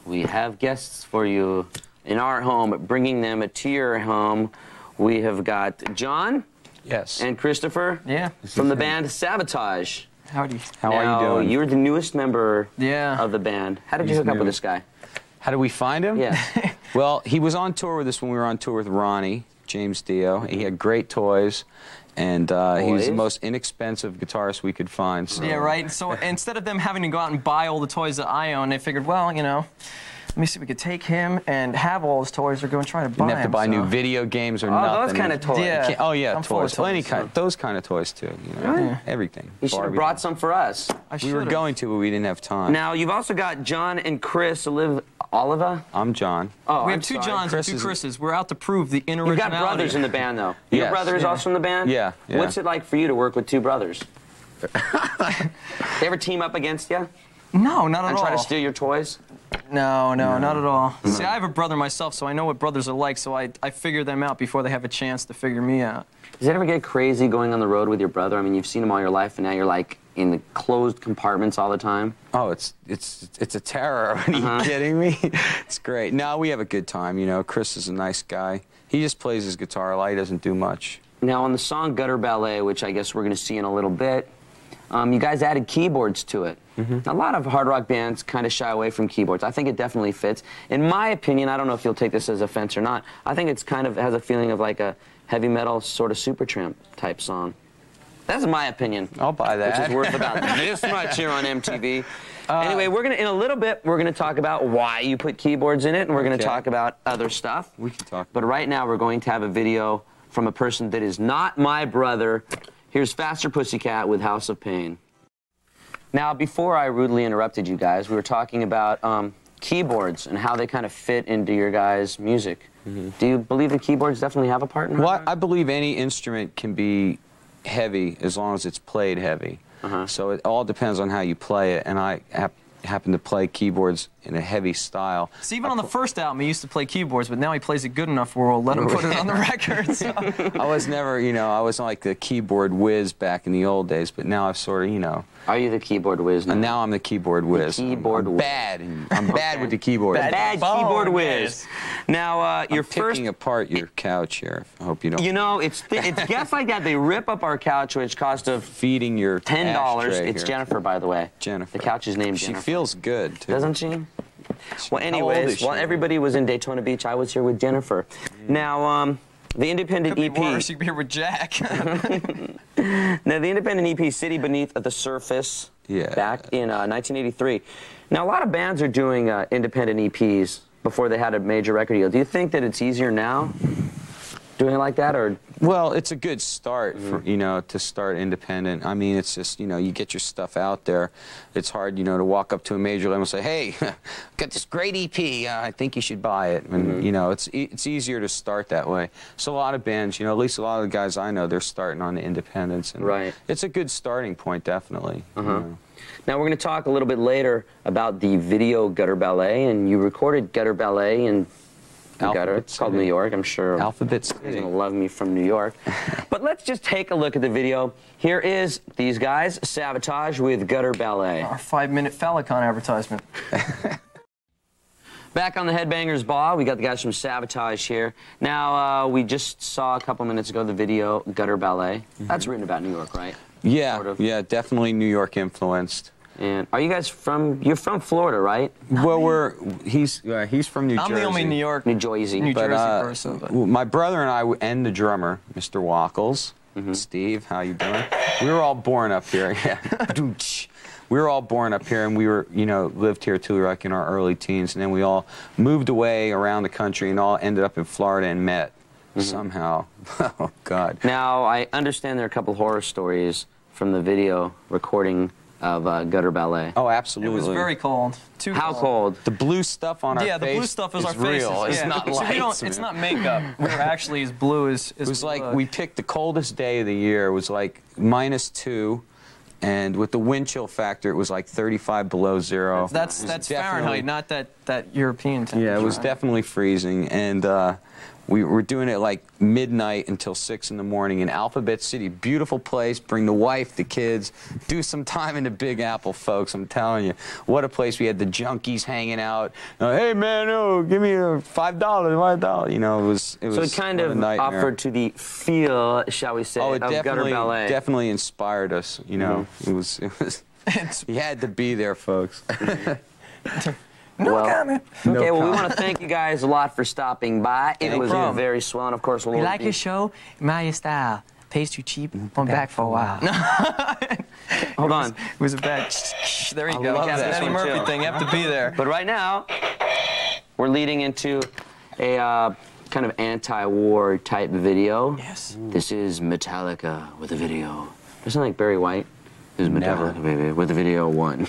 We have guests for you in our home, bringing them to your home. We have got John. Yes. And Christopher. Yeah. From the band Savatage. Howdy. How are you doing? You're the newest member Yeah. of the band. How did you hook up with this guy? How did we find him? Yeah. Well, he was on tour with us when we were on tour with Ronnie, James Dio. He had great toys. And he was the most inexpensive guitarist we could find. So. Yeah, right. So instead of them having to go out and buy all the toys that I own, they figured, well, you know, let me see if we could take him and have all his toys or go and try to buy You didn't have to buy new video games or nothing. Those kind of toys. Yeah. Oh, yeah, I'm toys. full of Well, any toys. kind, those kind of toys, too. You know, Yeah. everything. You should have brought some for us. We were going to, but we didn't have time. Now, you've also got John and Chris Oliva. I'm John. Oh, we have I'm two sorry. Johns and two Chris's. We're out to prove the You've inoriginality. got brothers in the band, though. Your Yes. brother is also in the band? Yeah, yeah. What's it like for you to work with two brothers? They ever team up against you? No, not at And all. try to steal your toys? No, not at all. See, I have a brother myself, so I know what brothers are like, so I figure them out before they have a chance to figure me out. Does it ever get crazy going on the road with your brother? I mean, you've seen him all your life, and now you're like in the closed compartments all the time. Oh, it's a terror. Are you kidding me? It's great. No, we have a good time. You know, Chris is a nice guy. He just plays his guitar a lot. He doesn't do much. Now, on the song Gutter Ballet, which I guess we're going to see in a little bit, you guys added keyboards to it. A lot of hard rock bands kind of shy away from keyboards. I think it definitely fits. In my opinion, I don't know if you'll take this as offense or not, I think it's kind of has a feeling of like a heavy metal sort of Supertramp type song. That's my opinion. I'll buy that. Which is worth about this much here on MTV. Anyway, in a little bit, we're going to talk about why you put keyboards in it, and we're going to talk about other stuff. We can talk. But right now, we're going to have a video from a person that is not my brother. Here's Faster Pussycat with House of Pain. Now, before I rudely interrupted you guys, we were talking about keyboards and how they kind of fit into your guys' music. Do you believe that keyboards definitely have a part in it? Well, I believe any instrument can be heavy as long as it's played heavy. So it all depends on how you play it, and I happen to play keyboards in a heavy style. See, even on the first album, he used to play keyboards, but now he plays it good enough where we'll let him put it on the record. So. I was never, you know, I was like the keyboard whiz back in the old days, but now I've sort of, you know. Are you the keyboard whiz now? And now I'm the keyboard whiz. Keyboard I'm whiz. bad. I'm bad with the keyboard. Bad keyboard whiz. Now, your first... picking apart your couch here. I hope you don't. You know, it's guests like that. They rip up our couch, which cost of feeding your $10. ashtray It's here. Jennifer, by the way. Jennifer. The couch is named Jennifer. She feels good, too. Doesn't she? Well, How old anyways, is she? while everybody was in Daytona Beach, I was here with Jennifer. Now, the independent Could EP... be worse. You could be here with Jack. Now, the independent EP, City Beneath the Surface, back in 1983. Now, a lot of bands are doing independent EPs before they had a major record deal. Do you think that it's easier now doing it like that, or...? Well, it's a good start, for, you know, to start independent. I mean, it's just, you know, you get your stuff out there. It's hard, you know, to walk up to a major label and say, hey, got this great EP, I think you should buy it. And, you know, it's easier to start that way. So a lot of bands, you know, at least a lot of the guys I know, they're starting on the independents. And it's a good starting point, definitely. You know. Now, we're going to talk a little bit later about the video Gutter Ballet, and you recorded Gutter Ballet in Gutter. It's called New York, I'm sure. Alphabet City. He's going to love me from New York. But let's just take a look at the video. Here is these guys, Savatage with Gutter Ballet. Our 5-minute Phallicon advertisement. Back on the Headbangers Ball, we got the guys from Savatage here. Now, we just saw a couple minutes ago the video Gutter Ballet. That's written about New York, right? Yeah, Sort of. yeah, definitely New York influenced. And are you guys from, you're from Florida, right? Well, he's from New Jersey. I'm the only New York, New Jersey. New Jersey person. But. My brother and I, and the drummer, Mr. Wackles, Steve, how you doing? We were all born up here. We were all born up here, and we were, you know, lived here till we were like in our early teens, and then we all moved away around the country and all ended up in Florida and met somehow. Oh, God. Now, I understand there are a couple horror stories from the video recording of Gutter Ballet. Oh, absolutely. It was very cold. Too How cold? cold? The blue stuff on our face. Yeah, the blue stuff is our real. faces. It's not So lights. it's not makeup. We're actually as blue as It was like look. we picked the coldest day of the year. It was like -2. And with the wind chill factor, it was like 35 below zero. That's Fahrenheit, not that European temperature. Yeah, it was definitely freezing. And We were doing it like midnight until 6 in the morning in Alphabet City. Beautiful place. Bring the wife, the kids. Do some time in the Big Apple, folks. I'm telling you, what a place. We had the junkies hanging out. Hey man, oh, give me $5, $5. You know, it was. So it kind of offered to the feel, shall we say, oh, it of gutter ballet. definitely inspired us. You know, it was. You had to be there, folks. No comment. Okay, well, we want to thank you guys a lot for stopping by. It was very swell, and of course, We like your show, my style. Pays too cheap. I'm back for a while. Hold on. It was a bad. There you go. love Captain that Eddie one, Murphy too. thing. You have to be there. But right now, we're leading into a kind of anti-war type video. Yes. This is Metallica with a video. Doesn't like Barry White? This is Metallica, baby, with a video 1.